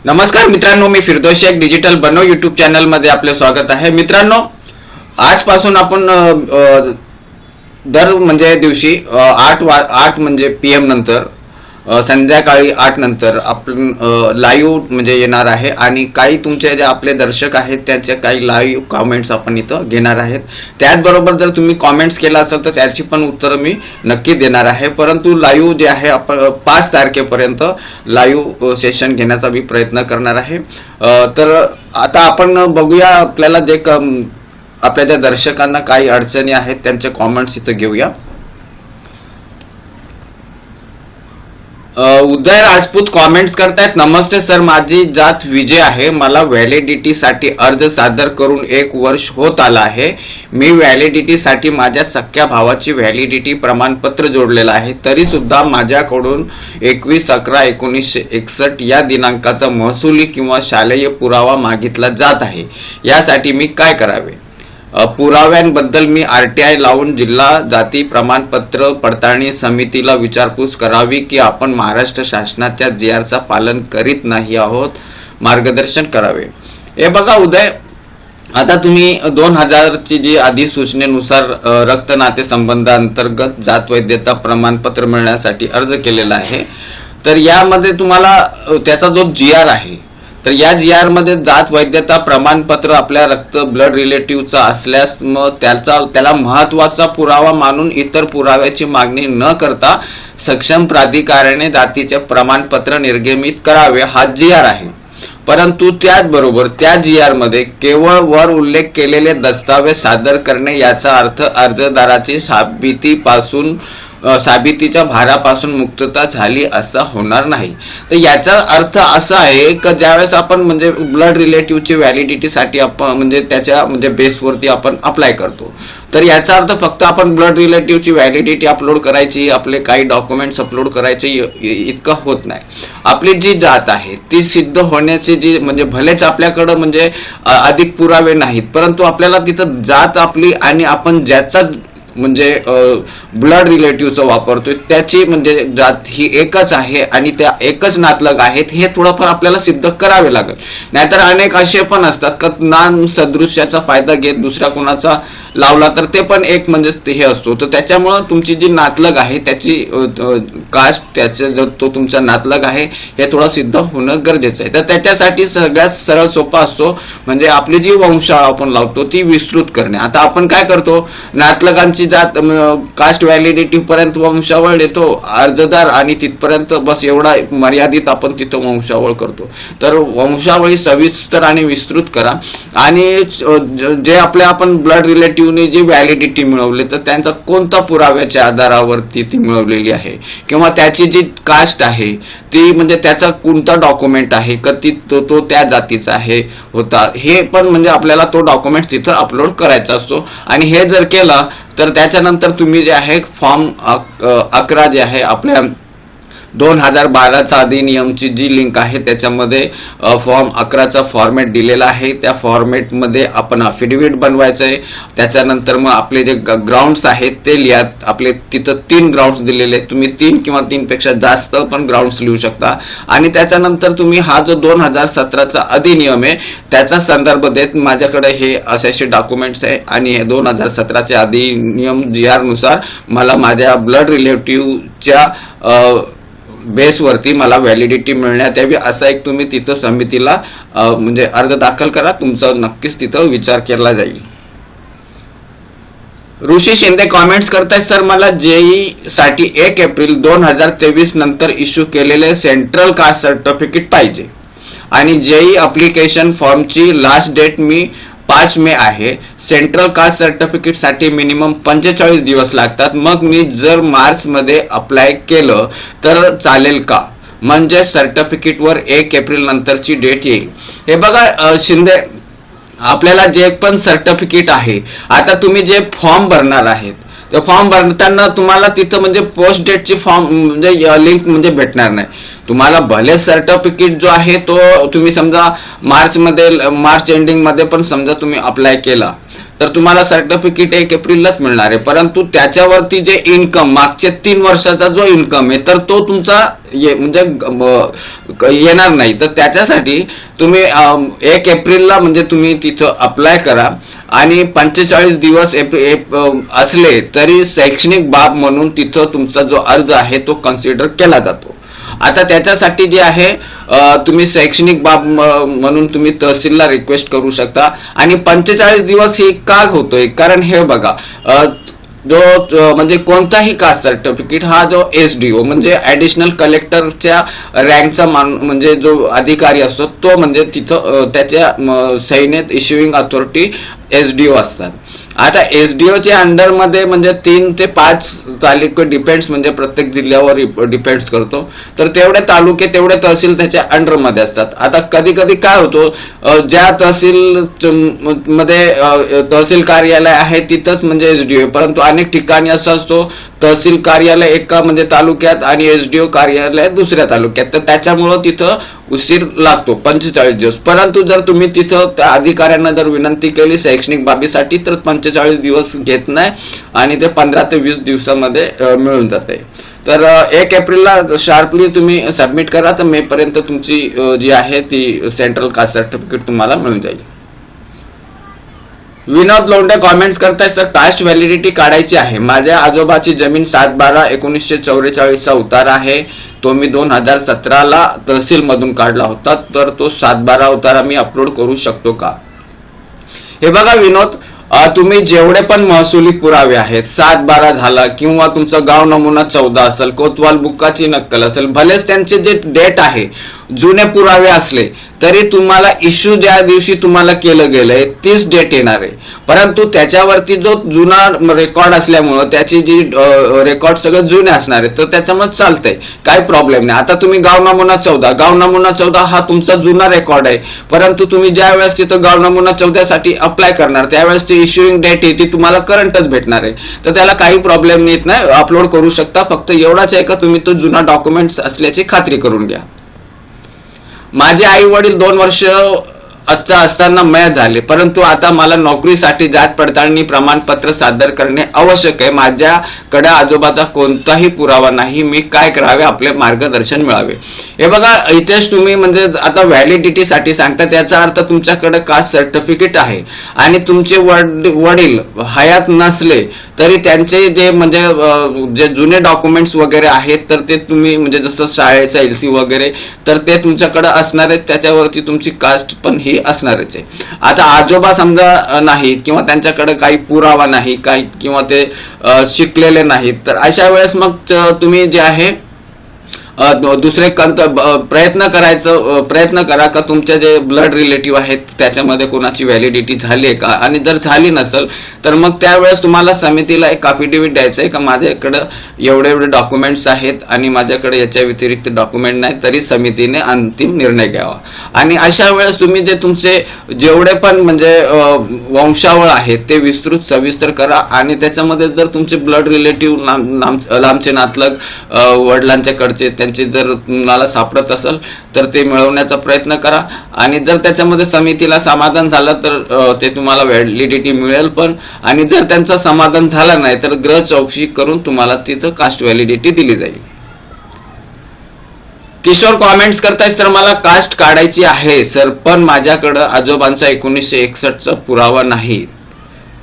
नमस्कार मित्रांनो, मी फिरदौस शेख डिजिटल बनव यूट्यूब चॅनल मध्ये आपले स्वागत आहे. मित्रांनो, आजपासून आपण दर म्हणजे दिवशी 8 म्हणजे PM नंतर संध्याकाळी 8 नंतर आपण लाईव्ह म्हणजे येणार आहे आणि काही तुमचे जे आपले दर्शक आहेत त्यांचे काही लाईव्ह कमेंट्स आपण इथं घेणार आहेत. त्याचबरोबर जर तुम्ही कमेंट्स केला असेल तर त्याची पण उत्तर मी नक्की देणार आहे. परंतु लाईव्ह जे आहे आपण 5 तारखेपर्यंत लाईव्ह सेशन घेण्याचा मी प्रयत्न करणार आहे. तर आता आपण बघूया आपल्याला जे आपल्या ज्या दर्शकांना काही अडचणी आहेत त्यांचे कमेंट्स इथं घेऊया. उदय राजपूत कमेंट्स करतायत, नमस्ते सर, माझी जात विजय आहे. मला व्हॅलिडिटी साठी अर्ज सादर करून 1 वर्ष होत आला आहे. मी व्हॅलिडिटी साठी माझ्या सख्या भावाची व्हॅलिडिटी प्रमाणपत्र जोडलेलं आहे, तरी सुद्धा माझ्याकडून 21/11/1961 या दिनांकाचा महसुली किंवा शालेय पुरावा मागितला जात आहे. यासाठी मी काय करावे? पुराव्यांबद्दल मी RTI लावून जिल्हा जाती प्रमाणपत्र पडताळणी समितीला विचारपूस करावी की आपण महाराष्ट्र शासनाच्या GRचं पालन करीत नाही आहोत, मार्गदर्शन करावे. हे बघा उदय, आता तुम्ही 2000 ची जी अधिसूचनेनुसार रक्त नाते संबंधांतर्गत जात वैधता प्रमाणपत्र मिळण्यासाठी अर्ज केलेला आहे. तर यामध्ये तुम्हाला त्याचा जो GR आहे, तर या GR मध्ये जात वैधता प्रमाणपत्र आपल्या रक्त ब्लड रिलेटिव्हचा असल्यास मग त्याला महत्वाचा पुरावा मानून इतर पुराव्याची मागणी न करता सक्षम प्राधिकाराने जातीचे प्रमाणपत्र निर्गमित करावे, हा GR आहे. परंतु त्याचबरोबर त्या GR मध्ये केवळ वर उल्लेख केलेले दस्तावेज सादर करणे याचा अर्थ अर्जदाराची साबितीच्या भारापासून मुक्तता झाली असं होणार नाही. तर याचा अर्थ असा आहे की ज्यावेळेस आपण म्हणजे ब्लड रिलेटिव्हची व्हॅलिडिटीसाठी आपण म्हणजे त्याच्या म्हणजे बेसवरती आपण अप्लाय करतो, तर याचा अर्थ फक्त आपण ब्लड रिलेटिव्हची व्हॅलिडिटी अपलोड करायची, आपले काही डॉक्युमेंट्स अपलोड करायचे इतकं होत नाही. आपली जी जात आहे ती सिद्ध होण्याची जी म्हणजे भलेच आपल्याकडं म्हणजे अधिक पुरावे नाहीत, परंतु आपल्याला तिथं जात आपली आणि आपण ज्याचा म्हणजे ब्लड रिलेटिव्हचा वापरतोय त्याची म्हणजे जात ही एकच आहे आणि त्या एकच नातलग आहेत, हे थोडंफार आपल्याला सिद्ध करावे लागेल. नाहीतर अनेक असे पण असतात का नाम सदृश्याचा फायदा घेत दुसऱ्या कोणाचा लावला तर ते पण एक म्हणजे हे असतो. तर त्याच्यामुळं तुमची जी नातलग आहे त्याची कास्ट त्याचे जर तो तुमचा नातलग आहे हे थोडं सिद्ध होणं गरजेचं आहे. तर त्याच्यासाठी सगळ्यात सरळ सोपा असतो म्हणजे आपली जी वंशावळ आपण लावतो ती विस्तृत करणे. आता आपण काय करतो, नातलगांची जात कास्ट व्हॅलिडिटी पर्यंत वंशावळ देतो अर्जदार आणि तिथपर्यंत बस एवढा मर्यादित आपण तिथं वंशावळ करतो. तर वंशावळी सविस्तर आणि विस्तृत करा आणि जे आपल्या आपण ब्लड रिलेटिव्हने जी व्हॅलिडिटी मिळवली तर त्यांचा कोणता पुराव्याच्या आधारावरती ती मिळवलेली आहे किंवा त्याची जी कास्ट आहे ती म्हणजे त्याचा कोणता डॉक्युमेंट आहे का तो त्या जातीचा आहे होता, हे पण म्हणजे आपल्याला तो डॉक्युमेंट तिथं अपलोड करायचा असतो. आणि हे जर केलं तर त्याच्यानंतर तुम्ही जे आहे फॉर्म 11 जे आहे आपल्या 2012चा अधिनियमची जी लिंक आहे त्याच्यामध्ये फॉर्म 11चा फॉर्मॅट दिलेला आहे. त्या फॉर्मॅटमध्ये आपण अफिडेविट बनवायचं आहे. त्याच्यानंतर मग आपले जे ग्राउंड्स आहेत ते लिहा. आपले तिथं 3 ग्राउंड्स दिलेले आहेत, तुम्ही 3 किंवा 3 पेक्षा जास्त पण ग्राउंड्स लिहू शकता. आणि त्याच्यानंतर तुम्ही हा जो 2017चा अधिनियम आहे त्याचा संदर्भ देत माझ्याकडे हे असे डॉक्युमेंट्स आहे आणि हे 2017चे अधिनियम GR नुसार मला माझ्या ब्लड रिलेटिव्हच्या बेसवरती मला व्हॅलिडिटी मिळण्यात यावी असा एक तुम्ही तिथं समितीला म्हणजे अर्ज दाखल करा, तुमचा नक्कीच तिथं विचार केला जाईल. ऋषी शिंदे कमेंट्स करतायत, सर मला JEE साठी 1 एप्रिल 2023 नंतर इश्यू केलेले सेंट्रल कास्ट सर्टिफिकेट पाहिजे आणि JEE अप्लिकेशन फॉर्मची लास्ट डेट मी 5 मे आहे. सेंट्रल कास्ट सर्टिफिकेट साठी मिनिमम 45 दिवस लागतात. मग मी जर मार्च मध्ये अप्लाय केलं तर चालेल का? म्हणजे सर्टिफिकेट वर 1 एप्रिल नंतरची डेट येईल. हे बघा शिंदे, आपल्याला जे पण सर्टिफिकेट आहे आता तुम्ही जे फॉर्म भरणार आहेत ते फॉर्म भरताना तुम्हाला तिथं म्हणजे पोस्ट डेटची फॉर्म म्हणजे लिंक म्हणजे भेटणार नाही तुम्हाला. भले सर्टिफिकेट जो आहे तो तुम्ही समजा मार्च एंडिंग मध्ये पण समजा तुम्ही अप्लाय केला तर तुम्हाला सर्टिफिकेट 1 एप्रिललाच मिळणार आहे. परंतु त्याच्यावरती जे इन्कम मागच्या 3 वर्षाचा जो इन्कम आहे तर तो तुमचा म्हणजे येणार नाही. तर त्याच्यासाठी तुम्ही 1 एप्रिलला म्हणजे तुम्ही तिथं अप्लाय करा आणि 45 दिवस असले तरी शैक्षणिक बाब म्हणून तिथं तुमचा जो अर्ज आहे तो कन्सिडर केला जातो. आता त्याच्यासाठी जे आहे तुम्ही शैक्षणिक बाब म्हणून तुम्ही तहसीलला रिक्वेस्ट करू शकता. आणि 45 दिवस हे का होतोय, कारण हे बघा जो म्हणजे कोणताही कास्ट सर्टिफिकेट हा जो SDO म्हणजे ऍडिशनल कलेक्टरच्या रँकचा म्हणजे जो अधिकारी असतो तो म्हणजे तिथं त्याच्या सैन्यात इश्युइंग अथॉरिटी SDO असतात. आता SDOच्या अंडरमध्ये म्हणजे 3 ते 5 तालुके डिपेंड्स म्हणजे प्रत्येक जिल्ह्यावर डिपेंड्स करतो. तर तेवढे तालुके तेवढे तहसील त्याच्या अंडरमध्ये असतात. आता कधी कधी काय होतो, ज्या तहसील मध्ये तहसील कार्यालय आहे तिथंच म्हणजे SDO, परंतु अनेक ठिकाणी असं असतो तहसील कार्यालय एका म्हणजे तालुक्यात आणि SDO कार्यालय दुसऱ्या तालुक्यात. तर त्याच्यामुळं तिथं उशीर लागतो 45 दिवस. परंतु जर तुम्ही तिथं त्या अधिकाऱ्यांना जर विनंती केली शैक्षणिक बाबीसाठी तर 45 दिवस घेत नाही आणि ते 15 ते 20 दिवसामध्ये मिळून जाते. तर 1 एप्रिलला शार्पली तुम्ही सबमिट करा. तर मे पर्यंत तुमची जी आहे ती सेंट्रल कास्ट सर्टिफिकेट तुम्हाला मिळून जाईल. विनोद लोंढे कॉमेंट्स करताय, सर कास्ट व्हॅलिडिटी काढायची आहे. माझ्या आजोबाची जमीन 7/12/1944 उतारा आहे. तो मी 2017ला तहसील मधून काढला होता. तर तो 7/12 उतारा मी अपलोड करू शकतो का? हे बघा विनोद, तुम्ही जेवढे पण महसुली पुरावे आहेत 7/12 झाला किंवा तुमचं गाव नमुना 14 असेल, कोतवाल बुक्काची नक्कल असेल, भलेच त्यांचे जे डेट आहे जुने पुरावे असले तरी तुम्हाला इश्यू ज्या दिवशी तुम्हाला केलं गेलंय तीच डेट येणार आहे. परंतु त्याच्यावरती जो जुना रेकॉर्ड असल्यामुळं त्याची जी रेकॉर्ड सगळं जुने असणार आहे तर त्याच्यामुळे चालतंय, काही प्रॉब्लेम नाही. आता तुम्ही गाव नमुना 14 हा तुमचा जुना रेकॉर्ड आहे, परंतु तुम्ही ज्या वेळेस तिथं गाव नमुना 14 साठी अप्लाय करणार त्यावेळेस ती इश्युइंग डेट आहे ती तुम्हाला करंटच भेटणार आहे. तर त्याला काही प्रॉब्लेम येत नाही, अपलोड करू शकता. फक्त एवढाच आहे का तुम्ही तो जुना डॉक्युमेंट्स असल्याची खात्री करून घ्या. माझे आई वडील 2 वर्ष असताना मयत झाले, परंतु आता मला नोकरीसाठी जात पडताळणी प्रमाणपत्र सादर करणे आवश्यक आहे. माझ्याकडे आजोबाचा कोणताही पुरावा नाही, मी काय करावे, आपले मार्गदर्शन मिळावे. हे बघा इथेच तुम्ही म्हणजे आता व्हॅलिडिटी साठी सांगता, त्याचा अर्थ तुमच्याकडे कास्ट सर्टिफिकेट आहे आणि तुमचे वडील हयात नसले तरी त्यांचे जे म्हणजे जे जुने डॉक्युमेंट्स वगैरे आहेत तर ते तुम्ही म्हणजे जसं शाळेचा LC वगैरे तर ते तुमच्याकडे असणार आहेत, त्याच्यावरती तुमची कास्ट पण ही असणारच आहे. आता आजोबा समजा नाहीत किंवा त्यांच्याकडे काही पुरावा नाही काही किंवा ते शिकलेले नाहीत तर अशा वेळेस मग तुम्ही जे आहे दुसरे प्रयत्न करा का तुमचे जे ब्लड रिलेटिव्ह आहेत त्याच्यामध्ये कोणाची व्हॅलिडिटी झाली आहे का, आणि जर झाली नसेल तर मग त्यावेळेस तुम्हाला समितीला एक अफिडेव्हिट द्यायचं आहे का माझ्याकडे एवढे डॉक्युमेंट्स आहेत आणि माझ्याकडे याच्या व्यतिरिक्त डॉक्युमेंट नाही, तरी समितीने अंतिम निर्णय घ्यावा. आणि अशा वेळेस तुम्ही जे तुमचे जेवढे पण म्हणजे वंशावळ आहेत ते विस्तृत सविस्तर करा आणि त्याच्यामध्ये जर तुमचे ब्लड रिलेटिव्ह लांबचे नातलग वडिलांच्याकडचे त्यांचे जर तुम्हाला सापडत असेल तर ते मिळवण्याचा प्रयत्न करा. आणि जर त्याच्यामध्ये समितीला समाधान झालं तर ते तुम्हाला व्हॅलिडिटी मिळेल पण, आणि जर त्यांचं समाधान झालं नाही तर ग्रह चौकशी करून तुम्हाला तिथं कास्ट व्हॅलिडिटी दिली जाईल. किशोर कॉमेंट्स करताय, सर मला कास्ट काढायची आहे सर, पण माझ्याकडं आजोबांचा 1961चा पुरावा नाही,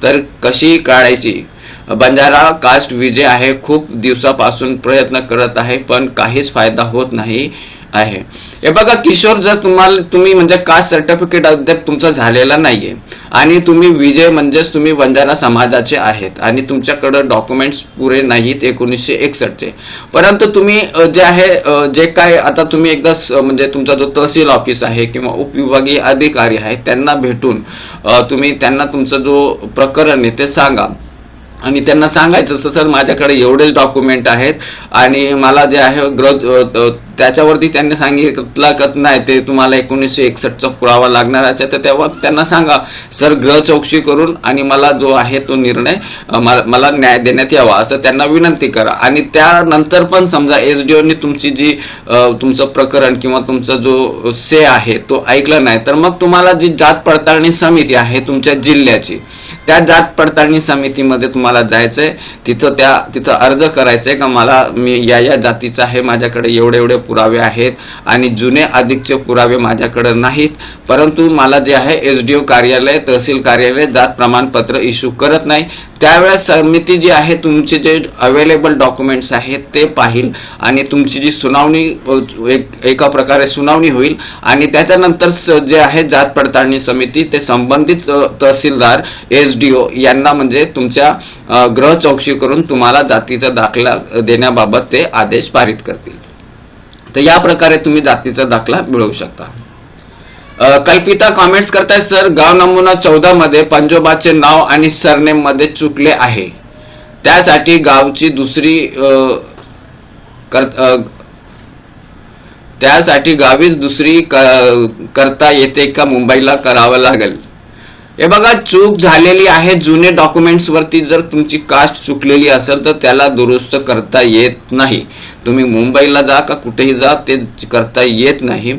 तर कशी काढायची? बंजारा कास्ट विजय आहे, खूप दिवसापासून प्रयत्न करत आहे पण काहीच फायदा होत नाही आहे. हे बघा किशोर, जर तुम्ही म्हणजे कास्ट सर्टिफिकेट अद्याप तुमचा झालेला नाहीये आणि तुम्ही विजय म्हणजेच तुम्ही बंजारा समाजाचे आहेत आणि तुमच्याकडे डॉक्युमेंट्स पुरे नाहीत 1961चे, परंतु तुम्ही जे आहे जे काय आता तुम्ही एकदा म्हणजे तुमचा जो तहसील ऑफिस आहे किंवा उपविभागीय अधिकारी आहे त्यांना भेटून तुम्ही त्यांना तुमचं जो प्रकरण आहे ते सांगा आणि त्यांना सांगायचं सर माझ्याकडे एवढेच डॉक्युमेंट आहेत आणि मला जे आहे त्याच्यावरती त्यांनी सांगितलं का नाही ते तुम्हाला 1961चा पुरावा लागणार आहे, तर तेव्हा त्यांना सांगा सर ग्रह चौकशी करून आणि मला जो आहे तो निर्णय मला न्याय देण्यात यावा असं त्यांना विनंती करा. आणि त्यानंतर पण समजा SDOने तुमची जी तुमचं प्रकरण किंवा तुमचा जो से आहे तो ऐकला नाही तर मग तुम्हाला जी जात पडताळणी समिती आहे तुमच्या जिल्ह्याची त्या जात पडताळणी समितीमध्ये तुम्हाला जायचंय, तिथं अर्ज करायचंय का मी या जातीचा आहे, माझ्याकडे एवढे पुरावे आहेत आणि जुने अधिकचे पुरावे माझ्याकडे नाहीत, परंतु मला जे आहे SDO कार्यालय, तहसील कार्यालय जात प्रमाणपत्र इश्यू करत नाही, त्यावेळेस समिती जी आहे तुमचे जे अवेलेबल डॉक्युमेंट्स आहेत ते पाहिल आणि तुमची जी सुनावणी एका प्रकारे सुनावणी होईल आणि त्याच्यानंतर जे आहे जात पडताळणी समिती ते संबंधित तहसीलदार SDO यांना म्हणजे तुमच्या गृह चौकशी करून तुम्हाला जातीचा दाखला देण्याबाबत ते आदेश पारित करतील. तर या प्रकारे तुम्ही जातीचा दाखला मिळवू शकता. कल्पिता कॉमेंट्स करताय, सर गाव नमुना 14 मध्ये पंजोबाचे नाव आणि सरनेम मध्ये चुकले आहे, त्यासाठी गावची दुसरी त्यासाठी गावीच दुसरी करता येते का मुंबईला करावं लागेल? हे बघा, चूक झालेली आहे. जुने डॉक्युमेंट्स वरती जर तुमची कास्ट चुकलेली असेल तर त्याला दुरुस्त करता येत नाही. तुम्ही मुंबईला जा का कुठेही जा, ते करता येत नाही.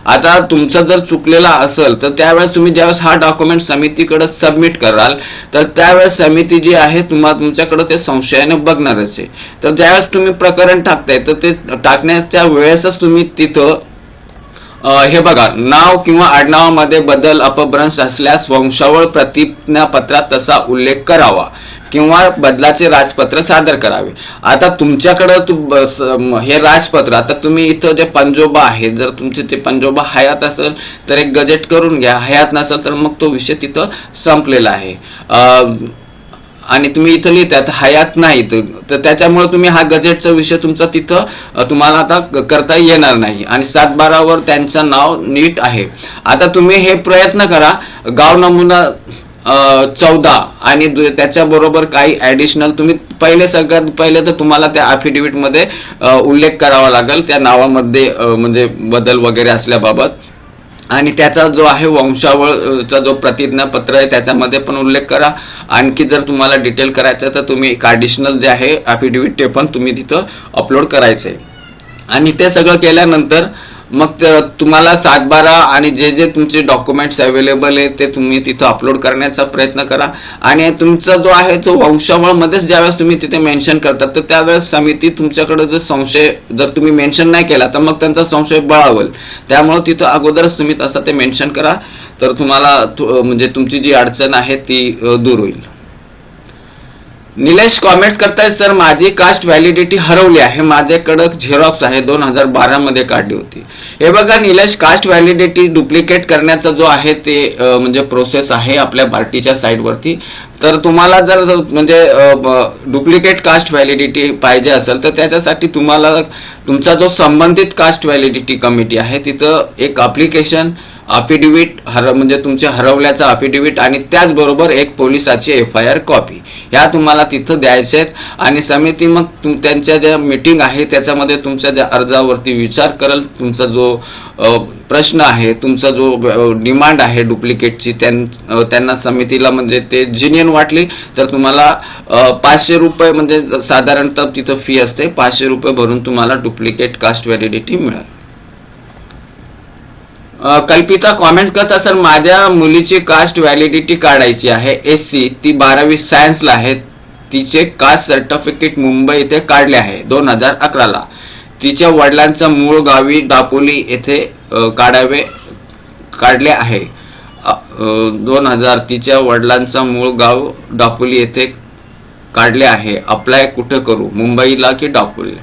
आता तुमचं जर चुकलेला असेल तर त्यावेळेस तुम्ही ज्यावेळेस हा डॉक्युमेंट समितीकडे सबमिट कराल तर त्यावेळेस समिती जी आहे तुमच्याकडे ते संशयाने बघणारच आहे. तर ज्यावेळेस तुम्ही प्रकरण टाकताय तर ते टाकण्याच्या वेळेसच तुम्ही तिथं हे बघा, नाव किंवा आडनावामध्ये बदल अपभ्रंश असल्यास वंशावळ प्रतिज्ञापत्रात तसा उल्लेख करावा किंवा बदलाचे राजपत्र सादर करावे. आता तुमच्याकडं हे राजपत्र, आता तुम्ही इथं जे पंजोबा आहे, जर तुमचे ते पंजोबा हयात असेल तर एक गजेट करून घ्या, हयात नसेल तर मग तो विषय तिथं संपलेला आहे. आणि तुम्ही इथं लिहितात हयात नाही तर त्याच्यामुळे तुम्ही हा गजेटचा विषय तुमचा तिथं तुम्हाला आता करता येणार नाही. आणि 7/12 वर त्यांचं नाव नीट आहे. आता तुम्ही हे प्रयत्न करा, गाव नमुना 14 आणि त्याच्याबरोबर काही ऍडिशनल तुम्ही सगळ्यात पहिले तर तुम्हाला त्या अफिडेव्हिट मध्ये उल्लेख करावा लागेल त्या नावामध्ये म्हणजे बदल वगैरे असल्याबाबत. आणि त्याचा जो आहे वंशावळचा जो प्रतिज्ञापत्र आहे त्याच्यामध्ये पण उल्लेख करा. आणखी जर तुम्हाला डिटेल करायचं तर तुम्ही एक ॲडिशनल जे आहे अफिडेव्हिट ते पण तुम्ही तिथं अपलोड करायचंय. आणि ते सगळं केल्यानंतर मग तुम्हाला 7/12 आणि जे तुमचे डॉक्युमेंट्स अवेलेबल आहे ते तुम्ही तिथं अपलोड करण्याचा प्रयत्न करा. आणि तुमचा जो आहे तो वंशावळ मध्येच ज्यावेळेस तुम्ही तिथे मेन्शन करतात तर त्यावेळेस समिती तुमच्याकडे जर संशय जर तुम्ही मेन्शन नाही केला तर मग त्यांचा संशय बळावल. त्यामुळे तिथं अगोदरच तुम्ही तसं ते मेन्शन करा तर तुम्हाला म्हणजे तुमची जी अडचण आहे ती दूर होईल. निलेश कॉमेंट्स करताय, सर माझी कास्ट व्हॅलिडिटी हरवली आहे, माझ्याकडे झेरॉक्स आहे 2012 मध्ये काढली होती. हे बघा निलेश, कास्ट व्हॅलिडिटी डुप्लिकेट करण्याचा जो आहे ते म्हणजे प्रोसेस आहे आपल्या पार्टीच्या साईट वरती. तर तुम्हाला जर म्हणजे डुप्लिकेट कास्ट व्हॅलिडिटी पाहिजे असेल तर त्याच्यासाठी तुम्हाला तुमचा जो संबंधित कास्ट व्हॅलिडिटी कमिटी आहे तिथं एक ॲप्लिकेशन, अफिडेव्हिट म्हणजे तुमचे हरवल्याचा अफिडेव्हिट आणि त्याचबरोबर एक पोलिसाची FIR कॉपी ह्या तुम्हाला तिथं द्यायचे आहेत. आणि समिती मग त्यांच्या ज्या मीटिंग आहे त्याच्यामध्ये तुमच्या ज्या अर्जावरती विचार करेल, तुमचा जो प्रश्न आहे, तुमचा जो डिमांड आहे डुप्लिकेटची, त्यांना समितीला म्हणजे ते जिनियन वाटली तर तुम्हाला 500 रुपये म्हणजे साधारणतः तिथं फी असते, 500 रुपये भरून तुम्हाला डुप्लिकेट कास्ट व्हॅलिडिटी मिळेल. कल्पिता कॉमेंट्स करता, सर माझ्या मुलीची कास्ट व्हॅलिडिटी काढायची आहे, SC, ती 12वी सायन्सला आहे, तिचे कास्ट सर्टिफिकेट मुंबई येथे काढले आहे 2011 ला. तिच्या वडिलांचा मूळ गावी दापोली येथे काढले आहे 2000. तिच्या वडिलांचा मूळ गाव दापोली येथे काढले आहे. अप्लाय कुठे करू, मुंबईला की दापोलीला?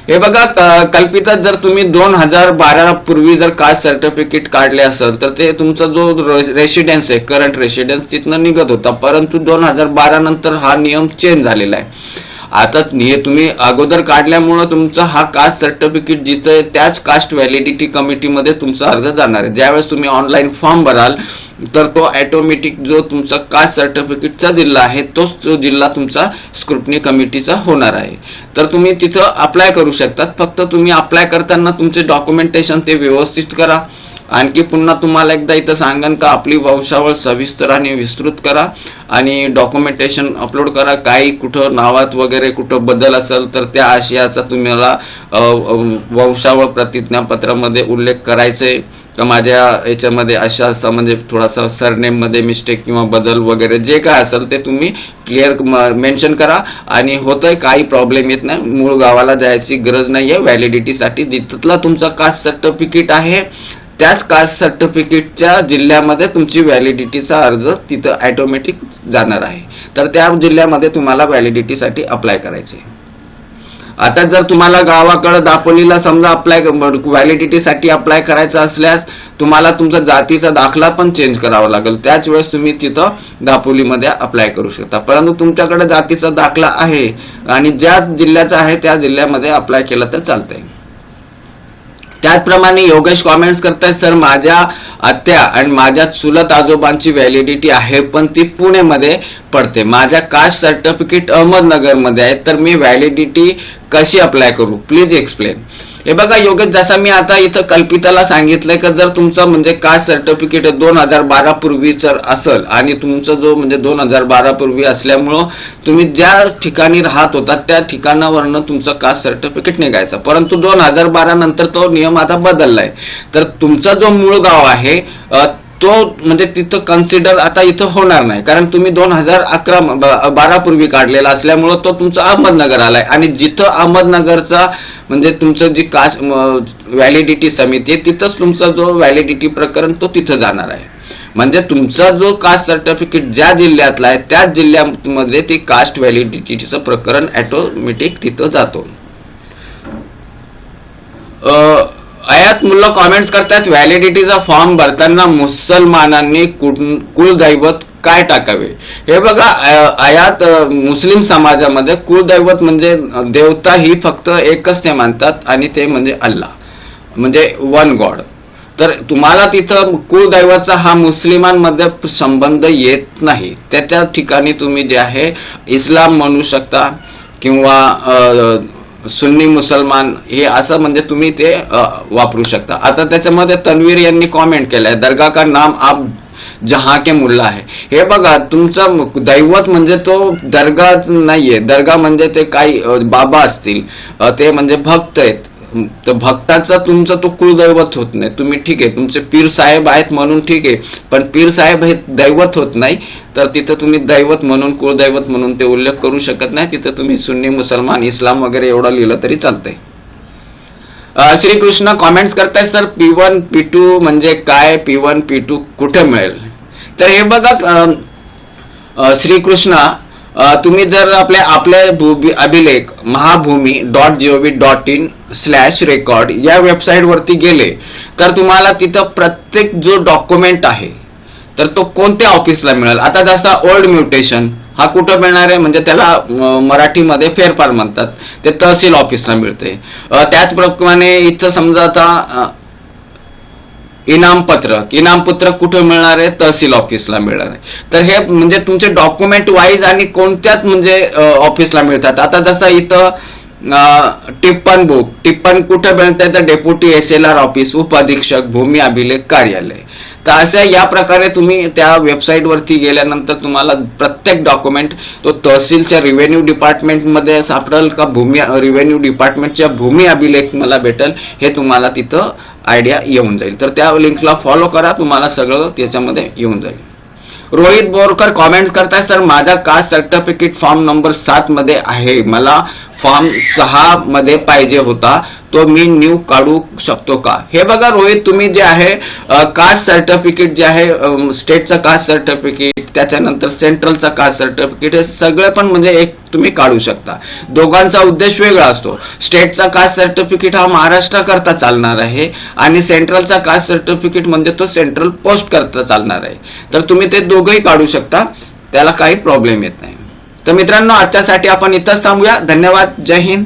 हे बघा कल्पिता, जर तुम्ही 2012 पूर्वी जर कास्ट सर्टिफिकेट काढले असेल तर ते तुमचा जो रेसिडेन्स आहे, करंट रेसिडेन्स तिथनं निघत होता, परंतु 2012 नंतर हा नियम चेंज झालेला आहे. आता तुम्ही अगोदर काढल्यामुळे तुमचा हा कास्ट सर्टिफिकेट जिथं त्याच कास्ट व्हॅलिडिटी कमिटीमध्ये तुमचा अर्ज जाणार आहे. ज्यावेळेस तुम्ही ऑनलाईन फॉर्म भराल तर तो ऑटोमॅटिक जो तुमचा कास्ट सर्टिफिकेटचा जिल्हा आहे तोच तो जिल्हा तुमचा स्क्रुटनी कमिटीचा होणार आहे. तर तुम्ही तिथं अप्लाय करू शकतात. फक्त तुम्ही अप्लाय करताना तुमचे डॉक्युमेंटेशन ते व्यवस्थित करा. आणखी पुन्हा तुम्हाला एकदा इथं सांगन का आपली वंशावळ सविस्तर आणि विस्तृत करा आणि डॉक्युमेंटेशन अपलोड करा. काही कुठं नावात वगैरे कुठं बदल असेल तर त्या आशयाचा तुम्हाला वंशावळ प्रतिज्ञापत्रामध्ये उल्लेख करायचे. का माझ्या याच्यामध्ये असं म्हणजे थोडासा सरनेम मध्ये मिस्टेक किंवा बदल वगैरे जे काय असेल ते तुम्ही क्लिअर मेन्शन करा. आणि होतंय काही प्रॉब्लेम येत नाही, मूळ गावाला जायची गरज नाहीये. व्हॅलिडिटीसाठी जिथला तुमचा कास्ट सर्टिफिकेट आहे त्याच कास्ट सर्टिफिकेटच्या जिल्ह्यामध्ये तुमची व्हॅलिडिटीचा अर्ज तिथं ऑटोमॅटिक जाणार आहे. तर त्या जिल्ह्यामध्ये तुम्हाला व्हॅलिडिटीसाठी अप्लाय करायचे. आता जर तुम्हाला गावाकडे दापोलीला समजा अप्लाय व्हॅलिडिटीसाठी अप्लाय करायचं असल्यास तुम्हाला तुमचा जातीचा दाखला पण चेंज करावा लागेल. त्याच वेळेस तुम्ही तिथं दापोलीमध्ये अप्लाय करू शकता. परंतु तुमच्याकडे जातीचा दाखला आहे आणि ज्या जिल्ह्याचा आहे त्या जिल्ह्यामध्ये अप्लाय केलं तर चालतंय. त्याचप्रमाणे योगेश कॉमेंट्स करतायत, सर माझ्या आत्या आणि माझ्या चुलत आजोबांची व्हॅलिडिटी आहे पण ती पुणेमध्ये पडते. माझ्या कास्ट सर्टिफिकेट अहमदनगरमध्ये आहे, तर मी व्हॅलिडिटी कशी अप्लाय करू, प्लीज एक्सप्लेन. हे बघा योगेश, जसं मी आता इथं कल्पिताला सांगितलंय की जर तुमचं म्हणजे कास्ट सर्टिफिकेट 2012 पूर्वीचं असेल आणि तुमचं जो म्हणजे 2012 पूर्वी असल्यामुळं तुम्ही ज्या ठिकाणी राहत होता त्या ठिकाणावरनं तुमचं कास्ट सर्टिफिकेट निघायचं. परंतु 2012 नंतर तो नियम आता बदललाय. तर तुमचा जो मूळ गाव आहे तो म्हणजे तिथं कन्सिडर आता इथं होणार नाही, कारण तुम्ही 2012 पूर्वी काढलेला असल्यामुळं तो तुमचा अहमदनगर आलाय. आणि जिथं अहमदनगरचा म्हणजे तुमचं जी कास्ट व्हॅलिडिटी समिती आहे तिथंच तुमचा जो व्हॅलिडिटी प्रकरण तो तिथं जाणार आहे. म्हणजे तुमचा जो कास्ट सर्टिफिकेट ज्या जिल्ह्यातला आहे त्याच जिल्ह्यामध्ये ते कास्ट व्हॅलिडिटीचं प्रकरण ऑटोमॅटिक तिथं जातो. आयात मुल्ला कॉमेंट्स करतात, व्हॅलिडिटीचा फॉर्म भरताना मुसलमानांनी कुलदैवत काय टाकावे. हे बघा आयात, मुस्लिम समाजामध्ये कुलदैवत म्हणजे देवता ही फक्त एकच ते मानतात आणि ते म्हणजे अल्लाह, म्हणजे वन गॉड. तर तुम्हाला तिथं कुलदैवतचा हा मुस्लिमांमध्ये संबंध येत नाही. त्या ठिकाणी तुम्ही जे आहे इस्लाम म्हणू शकता किंवा सुन्नी मुसलमान हे असं म्हणजे तुम्ही ते वापरू शकता. आता त्याच्यामध्ये तन्वीर यांनी कॉमेंट केलंय, दर्गा का नाम आप जहां के मुल्ला आहे. हे बघा, तुमचं दैवत म्हणजे तो दर्गा नाहीये. दर्गा म्हणजे ते काही बाबा असतील, ते म्हणजे भक्त आहेत. तर भक्ताचा तुमचा तो कुलदैवत होत नाही. तुम्ही ठीक आहे तुमचे पीर साहेब आहेत म्हणून ठीक आहे, पण पीर साहेब हे दैवत होत नाही. तर तिथं तुम्ही दैवत म्हणून कुलदैवत म्हणून ते उल्लेख करू शकत नाही. तिथं तुम्ही सुन्नी मुसलमान इस्लाम वगैरे एवढं लिहिलं तरी चालतंय. श्रीकृष्ण कॉमेंट्स करताय, सर P1 P2 म्हणजे काय, P1 P2 कुठे मिळेल. तर हे बघा श्रीकृष्ण, तुम्ही जर आपले अभिलेख mahabhumi.gov.in/record या वेबसाईट वरती गेले तर तुम्हाला तिथं प्रत्येक जो डॉक्युमेंट आहे तर तो कोणत्या ऑफिसला मिळेल. आता जसा ओल्ड म्युटेशन हा कुठं मिळणार आहे, म्हणजे त्याला मराठीमध्ये फेरफार म्हणतात, ते तहसील ऑफिसला मिळते. त्याचप्रमाणे इथं समजा आता इनामपत्र कुठे मिळणार आहे, तहसील ऑफिसला मिळणार आहे. तर हे म्हणजे तुमचे डॉक्युमेंट वाईज आणि कोणत्याच म्हणजे ऑफिसला मिळतात. आता जसं इथं टिप्पण कुठे मिळतं, तर डेप्युटी SLR ऑफिस, उप अधीक्षक, भूमी अभिलेख कार्यालय. तर अशा या प्रकारे तुम्ही त्या वेबसाईट वरती गेल्यानंतर तुम्हाला प्रत्येक डॉक्युमेंट तो तहसीलच्या रिव्हेन्यू डिपार्टमेंट मध्ये सापडेल का रिव्हेन्यू डिपार्टमेंटच्या भूमी अभिलेख मला भेटेल, हे तुम्हाला तिथं आयडिया येऊन जाईल. तर त्या लिंकला फॉलो करा, तुम्हाला सगळं त्याच्यामध्ये येऊन जाईल. रोहित बोरकर कॉमेंट्स करताय, सर माझा कास्ट सर्टिफिकेट फॉर्म नंबर 7 मध्ये आहे, मला फॉर्म 6 मध्ये पाहिजे होता, तो मी न्यू काढू शकतो का. हे बघा रोहित, तुम्ही जे आहे कास्ट सर्टिफिकेट जे आहे स्टेटचा कास्ट सर्टिफिकेट, त्याच्यानंतर सेंट्रलचा कास्ट सर्टिफिकेट, हे सगळे पण म्हणजे एक तुम्ही काढू शकता. दोघांचा उद्देश वेगळा असतो. स्टेटचा कास्ट सर्टिफिकेट हा महाराष्ट्राकरता चालणार आहे आणि सेंट्रलचा कास्ट सर्टिफिकेट म्हणजे तो सेंट्रल पोस्ट करता चालणार आहे. तर तुम्ही ते दोघंही काढू शकता, त्याला काही प्रॉब्लेम येत नाही. तर मित्रांनो, आजच्यासाठी आपण इथंच थांबूया. धन्यवाद. जय हिंद.